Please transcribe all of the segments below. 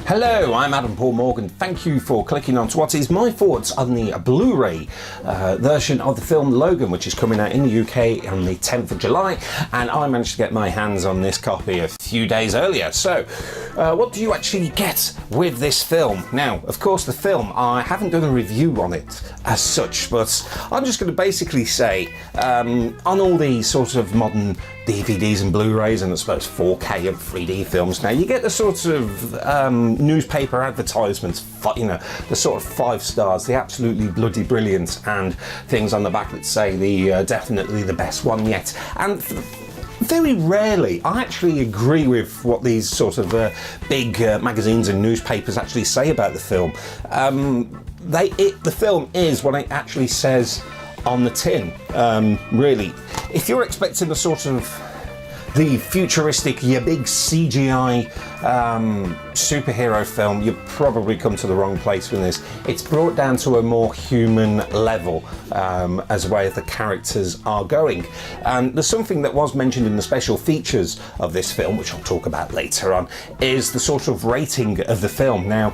Hello, I'm Adam Paul Morgan. Thank you for clicking on to what is my thoughts on the Blu Ray version of the film Logan, which is coming out in the UK on the 10th of July, and I managed to get my hands on this copy a few days earlier. So, what do you actually get with this film? Now, of course, the film, I haven't done a review on it as such, but I'm just going to basically say, on all these sort of modern DVDs and Blu-rays, and I suppose 4K and 3D films now, you get the sort of newspaper advertisements, you know, the sort of 5 stars, the absolutely bloody brilliant, and things on the back that say the definitely the best one yet. And very rarely I actually agree with what these sort of big magazines and newspapers actually say about the film. The film is what it actually says on the tin. Really, if you're expecting the sort of the futuristic, your big CGI superhero film, you've probably come to the wrong place with this. It's brought down to a more human level as way the characters are going. There's something that was mentioned in the special features of this film, which I'll talk about later on, is the sort of rating of the film. Now,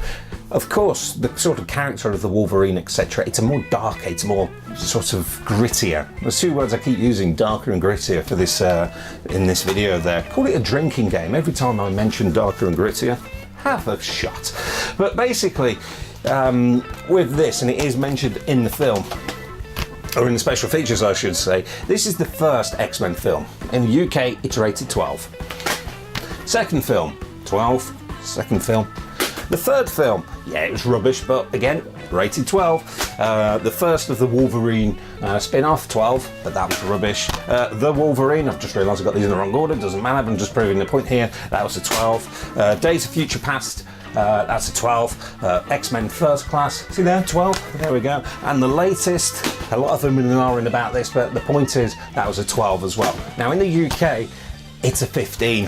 of course, the sort of character of the Wolverine, etc., it's a more darker, it's more sort of grittier. There's 2 words I keep using, darker and grittier, for this in this video there. Call it a drinking game. Every time I mention darker and grittier, have a shot. But basically, with this, and it is mentioned in the film, or in the special features I should say, this is the first X-Men film. In the UK, it's rated 12. Second film, 12. Second film. The third film, yeah, it was rubbish, but again, rated 12. The first of the Wolverine spin-off, 12, but that was rubbish. The Wolverine, I've just realised I got these in the wrong order, doesn't matter, I'm just proving the point here, that was a 12. Days of Future Past, that's a 12. X-Men First Class, see there, 12, there we go. And the latest, a lot of them are in about this, but the point is, that was a 12 as well. Now in the UK, it's a 15.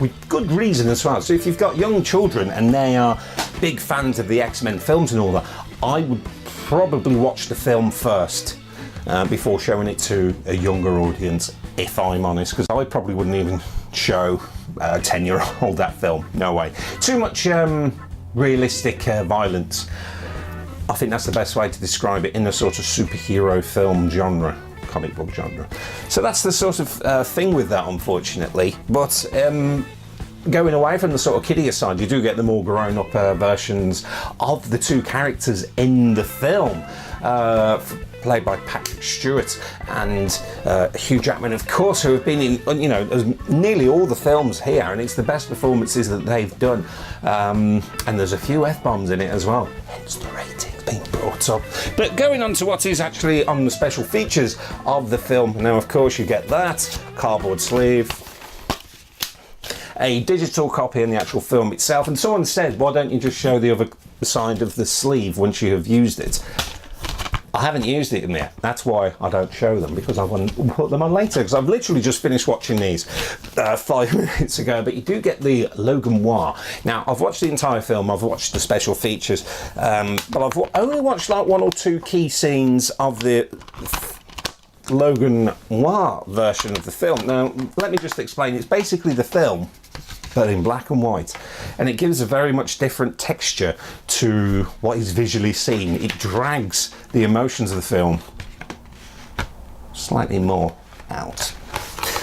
With good reason as well. So if you've got young children and they are big fans of the X-Men films and all that, I would probably watch the film first before showing it to a younger audience, if I'm honest, because I probably wouldn't even show a 10-year-old that film. No way. Too much realistic violence. I think that's the best way to describe it in a sort of superhero film genre. Comic book genre. So that's the sort of thing with that, unfortunately. But going away from the sort of kiddier side, you do get the more grown-up versions of the 2 characters in the film, played by Patrick Stewart and Hugh Jackman, of course, who have been in, you know, nearly all the films here, and it's the best performances that they've done. And there's a few F-bombs in it as well, hence the rating being brought up. But going on to what is actually on the special features of the film, now of course you get that cardboard sleeve, a digital copy in the actual film itself, and someone said, why don't you just show the other side of the sleeve once you have used it? I haven't used it in there. That's why I don't show them, because I want to put them on later, because I've literally just finished watching these 5 minutes ago. But you do get the Logan Noir. Now, I've watched the entire film, I've watched the special features, but I've only watched like 1 or 2 key scenes of the Logan Noir version of the film. Now, let me just explain. It's basically the film, but in black and white, and it gives a very much different texture to what is visually seen. It drags the emotions of the film slightly more out.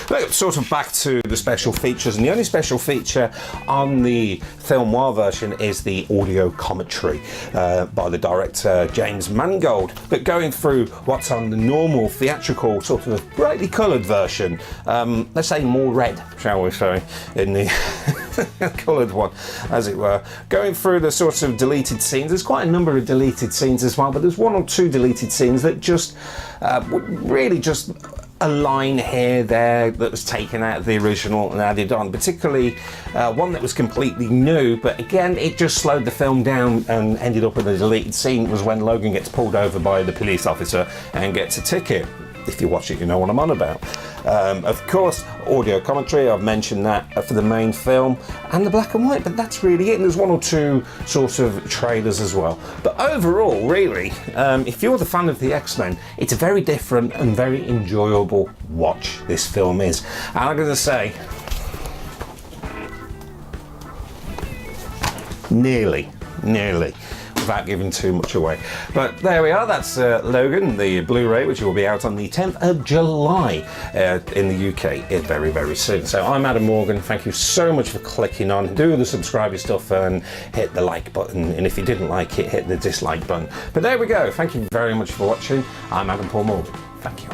But sort of back to the special features, and the only special feature on the film noir version is the audio commentary by the director James Mangold. But going through what's on the normal theatrical sort of brightly coloured version, let's say more red, shall we say, in the coloured one, as it were. Going through the sort of deleted scenes, there's quite a number of deleted scenes as well, but there's 1 or 2 deleted scenes that just really just a line here, there, that was taken out of the original and added on, particularly one that was completely new, but again, it just slowed the film down and ended up in a deleted scene. Was when Logan gets pulled over by the police officer and gets a ticket. If you watch it, you know what I'm on about. Of course, audio commentary, I've mentioned that for the main film, and the black and white, but that's really it. And there's 1 or 2 sort of trailers as well. But overall, really, if you're the fan of the X-Men, it's a very different and very enjoyable watch, this film is. And I'm going to say, nearly, without giving too much away. But there we are, that's Logan, the Blu-ray, which will be out on the 10th of July in the UK very, very soon. So I'm Adam Morgan, thank you so much for clicking on. Do the subscribe stuff and hit the like button, and if you didn't like it, hit the dislike button. But there we go, thank you very much for watching. I'm Adam Paul Morgan, thank you.